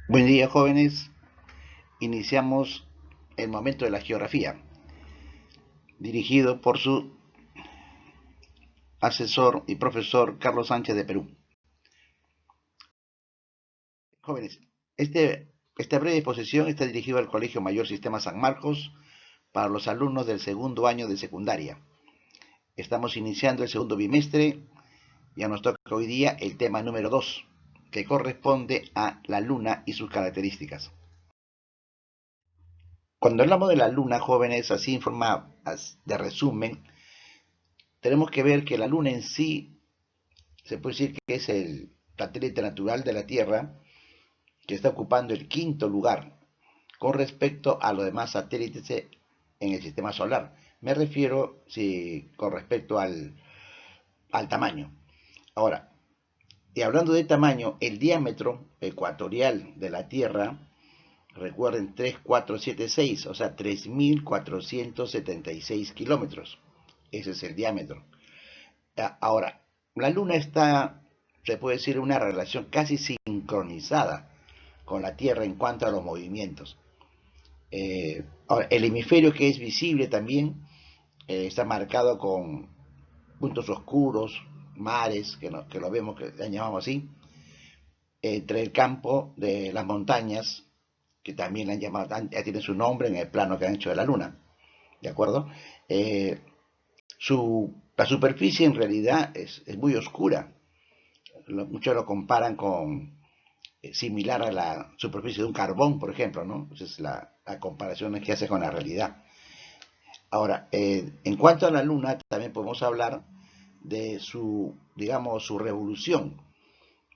Buen día, jóvenes. Iniciamos el momento de la geografía, dirigido por su asesor y profesor Carlos Sánchez de Perú. Jóvenes, esta breve exposición está dirigida al Colegio Mayor Sistema San Marcos para los alumnos del segundo año de secundaria. Estamos iniciando el segundo bimestre. Ya nos toca hoy día el tema número 2, que corresponde a la luna y sus características. Cuando hablamos de la luna, jóvenes, así en forma de resumen, tenemos que ver que la luna en sí se puede decir que es el satélite natural de la Tierra que está ocupando el quinto lugar con respecto a los demás satélites en el sistema solar. Me refiero con respecto al tamaño. Ahora, y hablando de tamaño, el diámetro ecuatorial de la Tierra, recuerden 3476, o sea, 3476 kilómetros. Ese es el diámetro. Ahora, la Luna está, se puede decir, en una relación casi sincronizada con la Tierra en cuanto a los movimientos. Ahora, el hemisferio que es visible también está marcado con puntos oscuros, mares, que lo vemos, que le llamamos así, entre el campo de las montañas, que también le han llamado, ya tiene su nombre en el plano que han hecho de la Luna, ¿de acuerdo? Eh, la superficie en realidad es muy oscura. Muchos lo comparan con similar a la superficie de un carbón, por ejemplo, ¿no? Esa es la comparación que hace con la realidad. Ahora, en cuanto a la Luna, también podemos hablar de digamos, su revolución.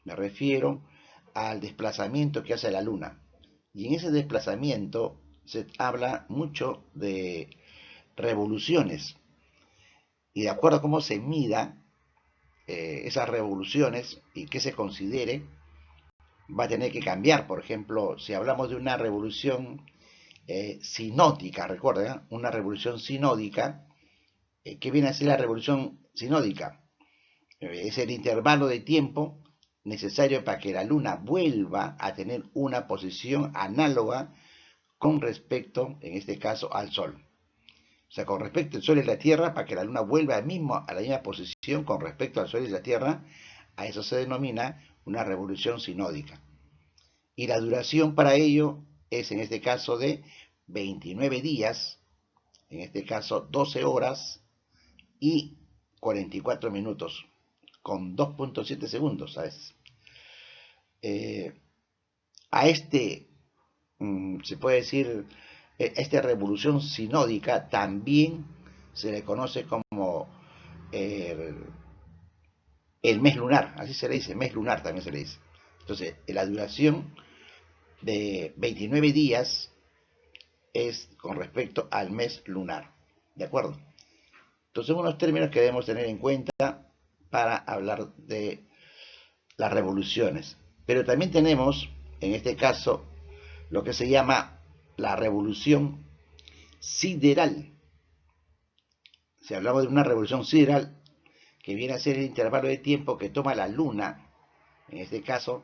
Me refiero al desplazamiento que hace la Luna. Y en ese desplazamiento se habla mucho de revoluciones. Y de acuerdo a cómo se mida esas revoluciones y qué se considere, va a tener que cambiar. Por ejemplo, si hablamos de una revolución sinódica, recuerden, una revolución sinódica, ¿qué viene a ser la revolución sinódica? Es el intervalo de tiempo necesario para que la Luna vuelva a tener una posición análoga con respecto, en este caso, al Sol. O sea, con respecto al Sol y la Tierra, para que la Luna vuelva a la misma posición con respecto al Sol y la Tierra, a eso se denomina una revolución sinódica. Y la duración para ello es en este caso de 29 días, en este caso 12 horas y 44 minutos, con 2.7 segundos, ¿sabes? Eh, a se puede decir, esta revolución sinódica también se le conoce como eh, el mes lunar, así se le dice, mes lunar también se le dice. Entonces, la duración de 29 días es con respecto al mes lunar. ¿De acuerdo? Entonces, son unos términos que debemos tener en cuenta para hablar de las revoluciones. Pero también tenemos, en este caso, lo que se llama la revolución sideral. Si hablamos de una revolución sideral, que viene a ser el intervalo de tiempo que toma la Luna, en este caso,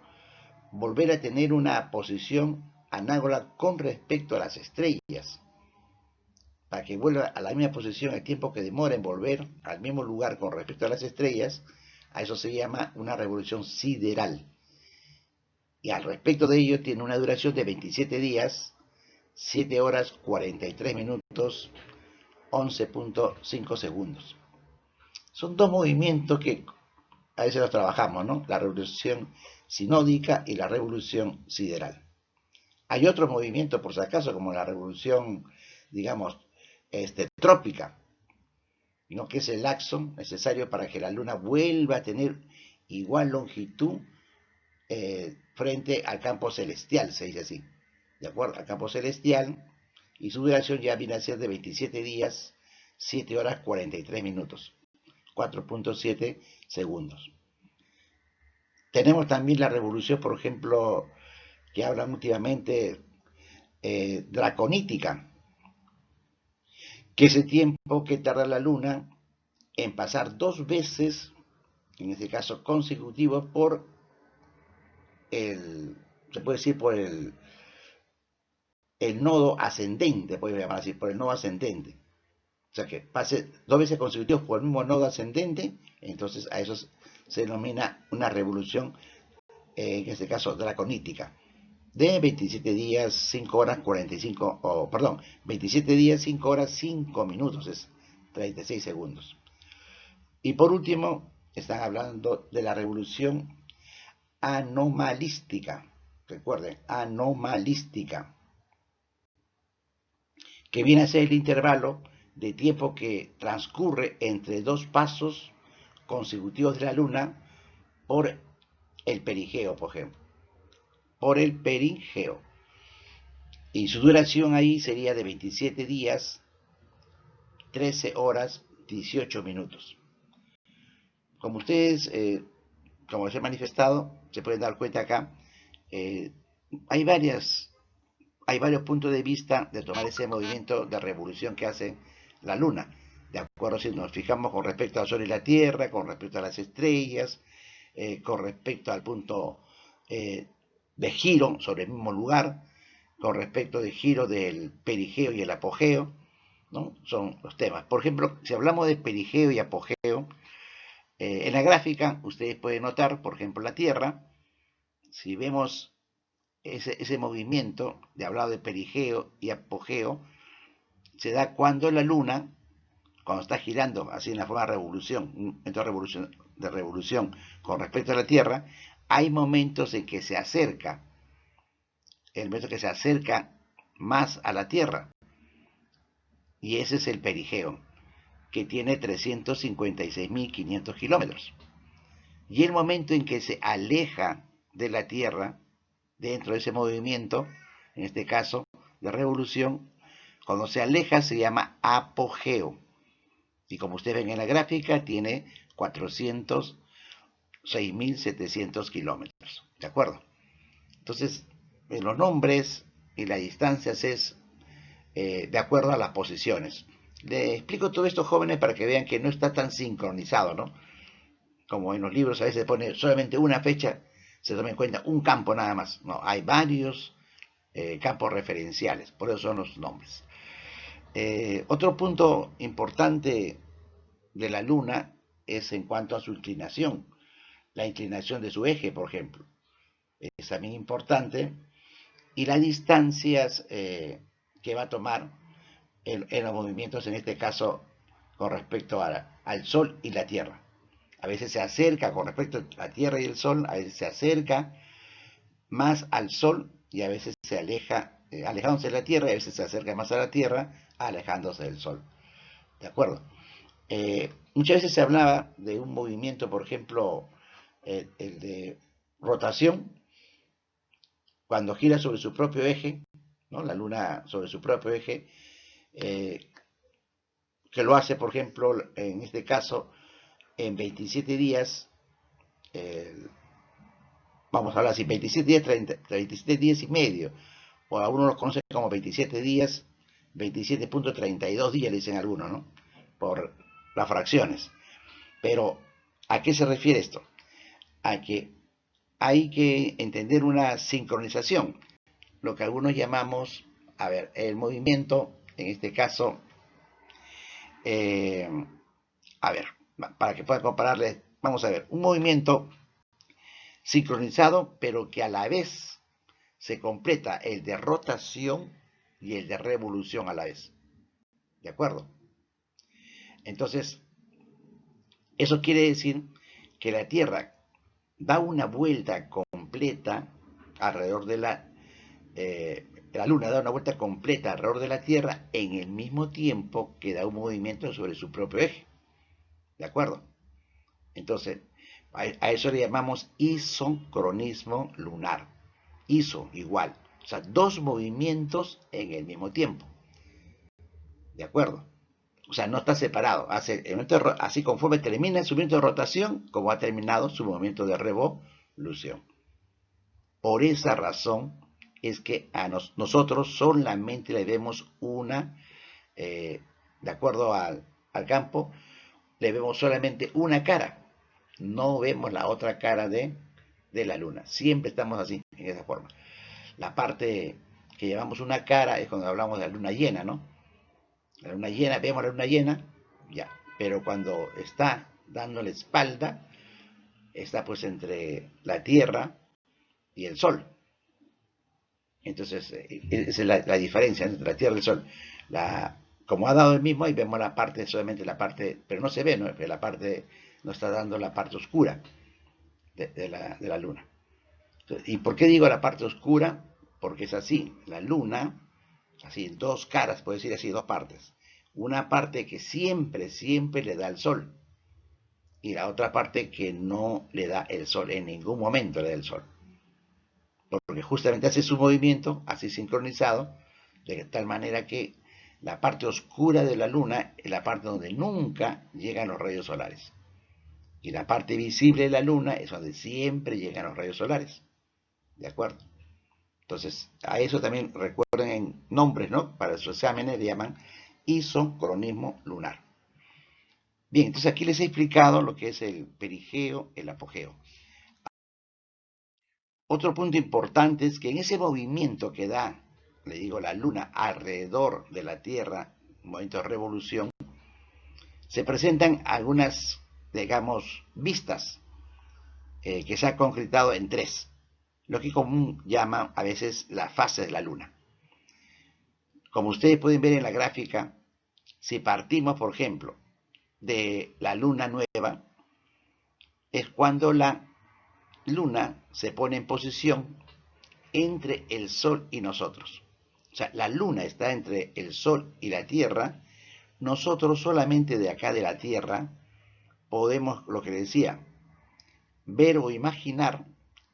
volver a tener una posición análoga con respecto a las estrellas, para que vuelva a la misma posición el tiempo que demora en volver al mismo lugar con respecto a las estrellas, a eso se llama una revolución sideral. Y al respecto de ello tiene una duración de 27 días, 7 horas 43 minutos, 11.5 segundos. Son dos movimientos que a veces los trabajamos, ¿no? La revolución sinódica y la revolución sideral. Hay otros movimientos, por si acaso, como la revolución, digamos, trópica, ¿no? Que es el laxo necesario para que la Luna vuelva a tener igual longitud frente al campo celestial, se dice así. ¿De acuerdo? Al campo celestial, y su duración ya viene a ser de 27 días, 7 horas 43 minutos, 4.7 segundos. Tenemos también la revolución, por ejemplo, que hablan últimamente draconítica, que es el tiempo que tarda la Luna en pasar dos veces, en este caso consecutivos, por el se puede decir por el nodo ascendente, puede llamar así, por el nodo ascendente. O sea que pase 2 veces consecutivos por el mismo nodo ascendente, entonces a eso se denomina una revolución, en este caso draconítica, de 27 días, 5 horas, 45, perdón, 27 días, 5 horas, 5 minutos, es 36 segundos. Y por último, están hablando de la revolución anomalística. Recuerden, anomalística, que viene a ser el intervalo de tiempo que transcurre entre dos pasos consecutivos de la Luna por el perigeo, por ejemplo. Por el perigeo. Y su duración ahí sería de 27 días, 13 horas, 18 minutos. Como ustedes, como les he manifestado, se pueden dar cuenta acá, eh, hay varios puntos de vista de tomar ese movimiento de revolución que hace la Luna. De acuerdo, si nos fijamos con respecto al Sol y la Tierra, con respecto a las estrellas, con respecto al punto de giro sobre el mismo lugar, con respecto de giro del perigeo y el apogeo, ¿no? Son los temas. Por ejemplo, si hablamos de perigeo y apogeo, en la gráfica ustedes pueden notar, por ejemplo, la Tierra, si vemos ese movimiento de hablado de perigeo y apogeo, se da cuando la Luna, cuando está girando así en la forma de revolución, un momento de revolución con respecto a la Tierra, hay momentos en que se acerca, el momento que se acerca más a la Tierra, y ese es el perigeo, que tiene 356.500 kilómetros. Y el momento en que se aleja de la Tierra, dentro de ese movimiento, en este caso de revolución, cuando se aleja se llama apogeo. Y como ustedes ven en la gráfica, tiene 406.700 kilómetros. ¿De acuerdo? Entonces, los nombres y las distancias es de acuerdo a las posiciones. Les explico todo esto, jóvenes, para que vean que no está tan sincronizado, ¿no? Como en los libros a veces pone solamente una fecha, se toma en cuenta un campo nada más. No, hay varios campos referenciales, por eso son los nombres. Otro punto importante de la Luna es en cuanto a su inclinación, la inclinación de su eje, por ejemplo, es también importante, y las distancias que va a tomar en los movimientos, en este caso, con respecto al Sol y la Tierra. A veces se acerca con respecto a la Tierra y el Sol, a veces se acerca más al Sol y a veces se aleja, alejándose de la Tierra, y a veces se acerca más a la Tierra, alejándose del Sol. ¿De acuerdo? Muchas veces se hablaba de un movimiento, por ejemplo, el de rotación, cuando gira sobre su propio eje, ¿no? La Luna sobre su propio eje, eh, que lo hace, por ejemplo, en este caso, en 27 días, eh, vamos a hablar así, 27 días, 37 días y medio, o algunos los conocen como 27 días, 27.32 días, le dicen algunos, ¿no? Por las fracciones. Pero, ¿a qué se refiere esto? A que hay que entender una sincronización, lo que algunos llamamos, a ver, el movimiento, en este caso, eh, a ver, para que pueda compararles, vamos a ver, un movimiento sincronizado, pero que a la vez se completa el de rotación y el de revolución a la vez. ¿De acuerdo? Entonces, eso quiere decir que la Tierra da una vuelta completa alrededor de la Luna da una vuelta completa alrededor de la Tierra en el mismo tiempo que da un movimiento sobre su propio eje. ¿De acuerdo? Entonces, a eso le llamamos isoncronismo lunar. Iso, igual. O sea, dos movimientos en el mismo tiempo. ¿De acuerdo? O sea, no está separado. Así conforme termina su movimiento de rotación, como ha terminado su movimiento de revolución. Por esa razón es que a nosotros solamente le vemos de acuerdo al campo, le vemos solamente una cara. No vemos la otra cara de de la luna. Siempre estamos así, en esa forma. La parte que llevamos una cara es cuando hablamos de la luna llena, ¿no? La luna llena, vemos la luna llena, ya. Pero cuando está dando la espalda, está pues entre la Tierra y el Sol. Entonces, esa es la diferencia entre la Tierra y el Sol. Como ha dado el mismo, ahí vemos la parte, solamente la parte, pero no se ve, ¿no? La parte, nos está dando la parte oscura de la Luna. ¿Y por qué digo la parte oscura? Porque es así, la Luna, así, dos caras, puedo decir así, dos partes. Una parte que siempre, siempre le da el Sol. Y la otra parte que no le da el Sol, en ningún momento le da el Sol. Porque justamente hace su movimiento así sincronizado, de tal manera que la parte oscura de la Luna es la parte donde nunca llegan los rayos solares. Y la parte visible de la Luna es donde siempre llegan los rayos solares. ¿De acuerdo? Entonces, a eso también recuerden en nombres, ¿no? Para sus exámenes le llaman isocronismo lunar. Bien, entonces aquí les he explicado lo que es el perigeo, el apogeo. Otro punto importante es que en ese movimiento que da, le digo, la Luna alrededor de la Tierra, movimiento de revolución, se presentan algunas, digamos, vistas que se han concretado en tres, lo que común llama a veces la fase de la Luna. Como ustedes pueden ver en la gráfica, si partimos, por ejemplo, de la Luna nueva, es cuando la Luna se pone en posición entre el Sol y nosotros. O sea, la Luna está entre el Sol y la Tierra. Nosotros solamente de acá de la Tierra podemos, lo que decía, ver o imaginar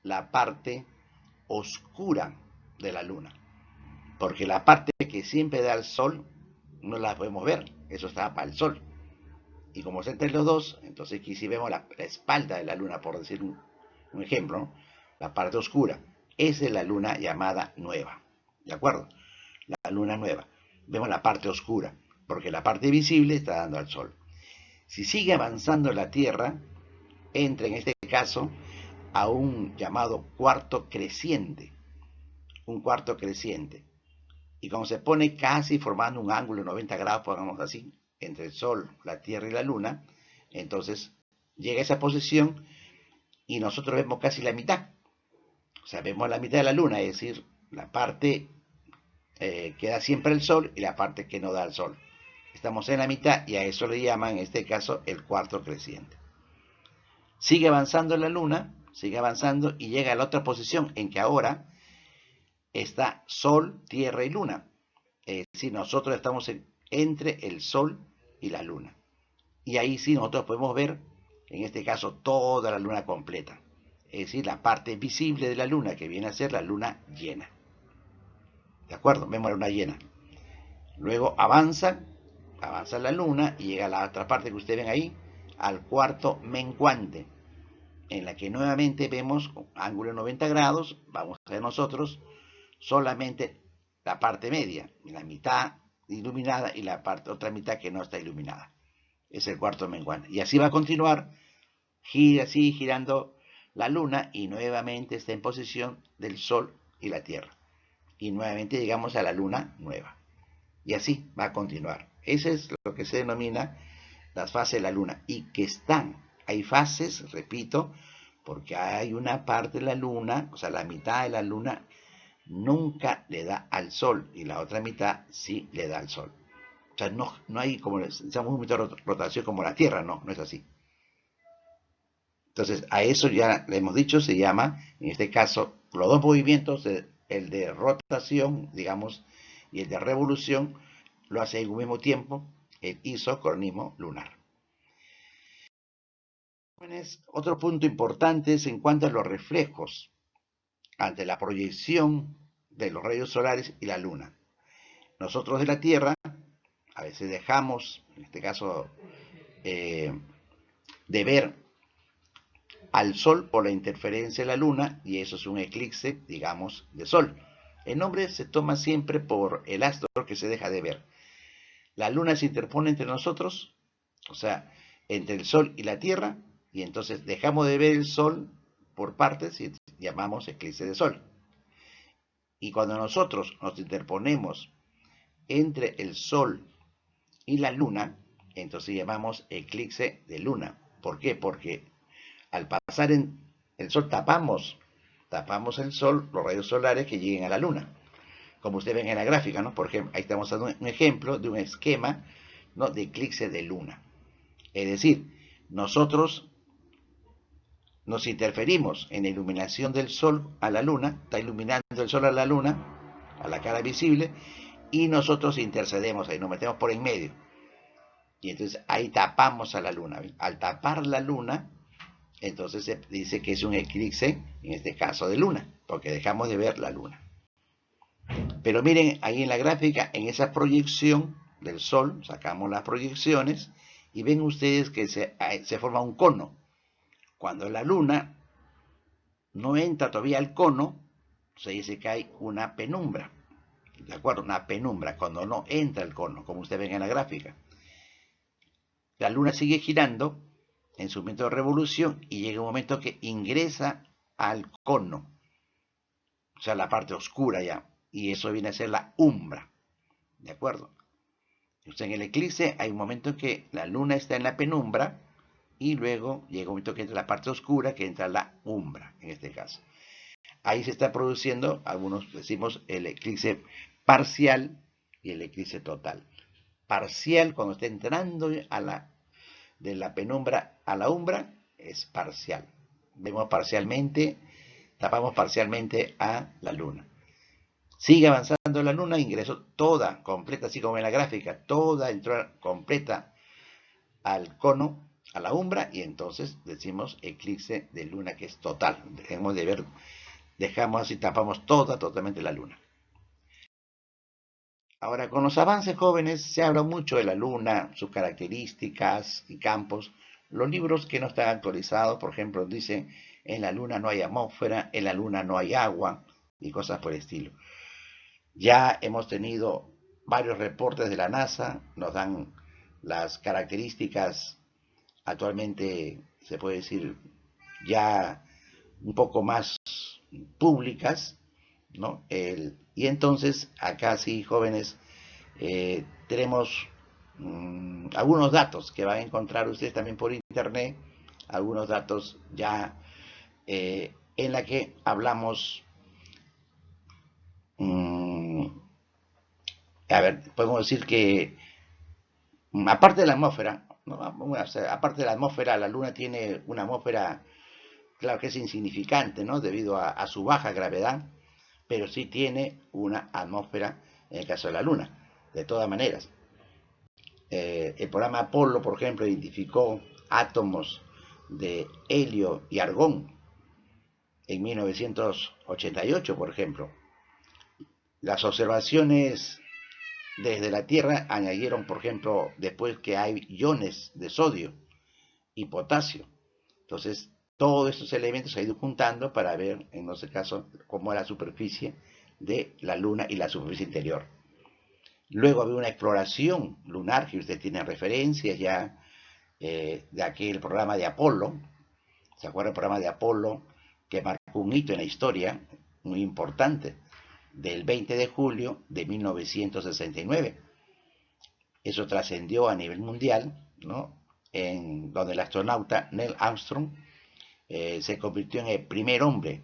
la parte oscura de la Luna. Porque la parte que siempre da el Sol no la podemos ver. Eso está para el Sol. Y como está entre los dos, entonces aquí sí vemos la espalda de la Luna, por decir un ejemplo, ¿no? La parte oscura. Esa es la Luna llamada nueva. ¿De acuerdo? La Luna nueva. Vemos la parte oscura, porque la parte visible está dando al Sol. Si sigue avanzando la Tierra, entra en este caso a un llamado cuarto creciente. Un cuarto creciente. Y como se pone casi formando un ángulo de 90 grados, pongamos así, entre el Sol, la Tierra y la Luna, entonces llega a esa posición y nosotros vemos casi la mitad. O sea, vemos la mitad de la Luna, es decir, la parte que da siempre el Sol y la parte que no da el Sol. Estamos en la mitad y a eso le llaman, en este caso, el cuarto creciente. Sigue avanzando la Luna, sigue avanzando y llega a la otra posición en que ahora está Sol, Tierra y Luna. Es decir, nosotros estamos entre el Sol y la Luna. Y ahí sí nosotros podemos ver, en este caso, toda la Luna completa. Es decir, la parte visible de la Luna, que viene a ser la Luna llena. ¿De acuerdo? Vemos la Luna llena. Luego avanza la Luna y llega a la otra parte que ustedes ven ahí, al cuarto menguante, en la que nuevamente vemos con ángulo de 90 grados, vamos a ver nosotros solamente la parte media, la mitad iluminada y la otra mitad que no está iluminada. Es el cuarto menguante. Y así va a continuar, gira así, girando la Luna y nuevamente está en posición del Sol y la Tierra. Y nuevamente llegamos a la Luna nueva. Y así va a continuar. Eso es lo que se denomina las fases de la Luna. Y que hay fases, repito, porque hay una parte de la Luna, o sea, la mitad de la Luna nunca le da al Sol y la otra mitad sí le da al Sol. O sea, no hay como, digamos, un de rotación como la Tierra, no es así. Entonces, a eso ya le hemos dicho, se llama, en este caso, los dos movimientos, el de rotación, digamos, y el de revolución, lo hace en un mismo tiempo el isocronismo lunar. Otro punto importante es en cuanto a los reflejos ante la proyección de los rayos solares y la Luna. Nosotros de la Tierra, a veces dejamos, en este caso, de ver al Sol por la interferencia de la Luna, y eso es un eclipse, digamos, de Sol. El nombre se toma siempre por el astro que se deja de ver. La Luna se interpone entre nosotros, o sea, entre el Sol y la Tierra, y entonces dejamos de ver el Sol por partes y llamamos eclipse de sol. Y cuando nosotros nos interponemos entre el sol y la luna, entonces llamamos eclipse de luna. ¿Por qué? Porque al pasar en el sol tapamos el sol, los rayos solares que lleguen a la luna. Como ustedes ven en la gráfica, ¿no? Por ejemplo, ahí estamos dando un ejemplo de un esquema, ¿no?, de eclipse de luna. Es decir, nosotros nos interferimos en la iluminación del sol a la luna, está iluminando el sol a la luna, a la cara visible, y nosotros intercedemos ahí, nos metemos por en medio. Y entonces ahí tapamos a la luna. Al tapar la luna, entonces se dice que es un eclipse, en este caso de luna, porque dejamos de ver la luna. Pero miren, ahí en la gráfica, en esa proyección del sol, sacamos las proyecciones y ven ustedes que se forma un cono. Cuando la luna no entra todavía al cono, se dice que hay una penumbra. ¿De acuerdo? Una penumbra, cuando no entra el cono, como ustedes ven en la gráfica. La luna sigue girando en su momento de revolución y llega un momento que ingresa al cono, o sea, la parte oscura ya, y eso viene a ser la umbra. ¿De acuerdo? O sea, en el eclipse hay un momento en que la luna está en la penumbra y luego llega un momento que entra la parte oscura, que entra la umbra, en este caso. Ahí se está produciendo, algunos decimos, el eclipse parcial y el eclipse total. Parcial, cuando está entrando de la penumbra a la umbra, es parcial. Vemos parcialmente, tapamos parcialmente a la luna. Sigue avanzando la luna, ingresó toda, completa, así como en la gráfica, toda entró completa al cono, a la umbra, y entonces decimos eclipse de luna, que es total. Dejemos de ver, dejamos así, tapamos totalmente la luna. Ahora, con los avances jóvenes se habla mucho de la luna, sus características y campos. Los libros que no están actualizados, por ejemplo, dicen en la luna no hay atmósfera, en la luna no hay agua y cosas por el estilo. Ya hemos tenido varios reportes de la NASA, nos dan las características actualmente, se puede decir, ya un poco más públicas, ¿no? Y entonces, acá sí, jóvenes, tenemos algunos datos que van a encontrar ustedes también por internet, algunos datos ya en la que hablamos, a ver, podemos decir que aparte de la atmósfera, ¿no? O sea, aparte de la atmósfera, la Luna tiene una atmósfera, claro que es insignificante, ¿no? Debido a su baja gravedad, pero sí tiene una atmósfera en el caso de la Luna, de todas maneras. El programa Apolo, por ejemplo, identificó átomos de helio y argón en 1988, por ejemplo. Las observaciones desde la Tierra añadieron, por ejemplo, después que hay iones de sodio y potasio. Entonces, todos estos elementos se han ido juntando para ver, en este caso, cómo es la superficie de la Luna y la superficie interior. Luego había una exploración lunar, que usted tiene referencias ya de aquel programa de Apolo. ¿Se acuerda del programa de Apolo? Que marcó un hito en la historia muy importante, del 20 de julio de 1969. Eso trascendió a nivel mundial, ¿no? En donde el astronauta Neil Armstrong se convirtió en el primer hombre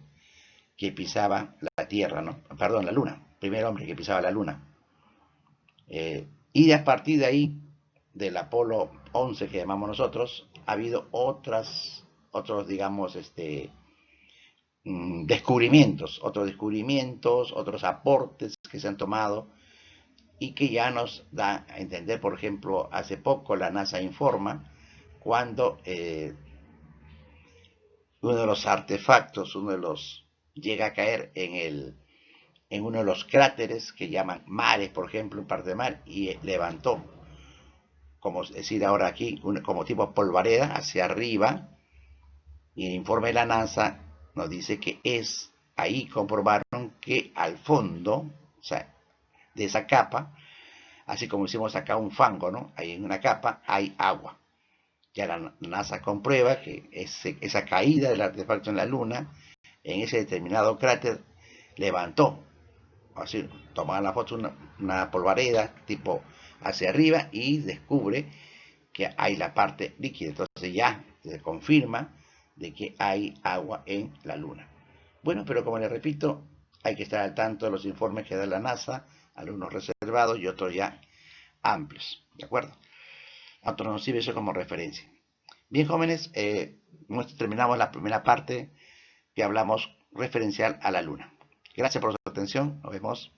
que pisaba la Tierra, ¿no? Perdón, la Luna. Primer hombre que pisaba la Luna. Y a partir de ahí, del Apolo 11 que llamamos nosotros, ha habido otros, digamos, descubrimientos, otros aportes que se han tomado y que ya nos da a entender, por ejemplo, hace poco la NASA informa cuando uno de los artefactos, llega a caer en uno de los cráteres que llaman mares, por ejemplo, en parte de mar, y levantó, como decir ahora aquí, como tipo polvareda hacia arriba, y el informe de la NASA nos dice que ahí comprobaron que al fondo, o sea, de esa capa, así como hicimos acá un fango, ¿no? Ahí en una capa hay agua. Ya la NASA comprueba que esa caída del artefacto en la Luna, en ese determinado cráter, levantó, así, tomaban la foto, una polvareda tipo hacia arriba y descubre que hay la parte líquida. Entonces ya se confirma de que hay agua en la Luna. Bueno, pero como les repito, hay que estar al tanto de los informes que da la NASA, algunos reservados y otros ya amplios, ¿de acuerdo? A otros nos sirve eso como referencia. Bien, jóvenes, terminamos la primera parte que hablamos referencial a la Luna. Gracias por su atención, nos vemos.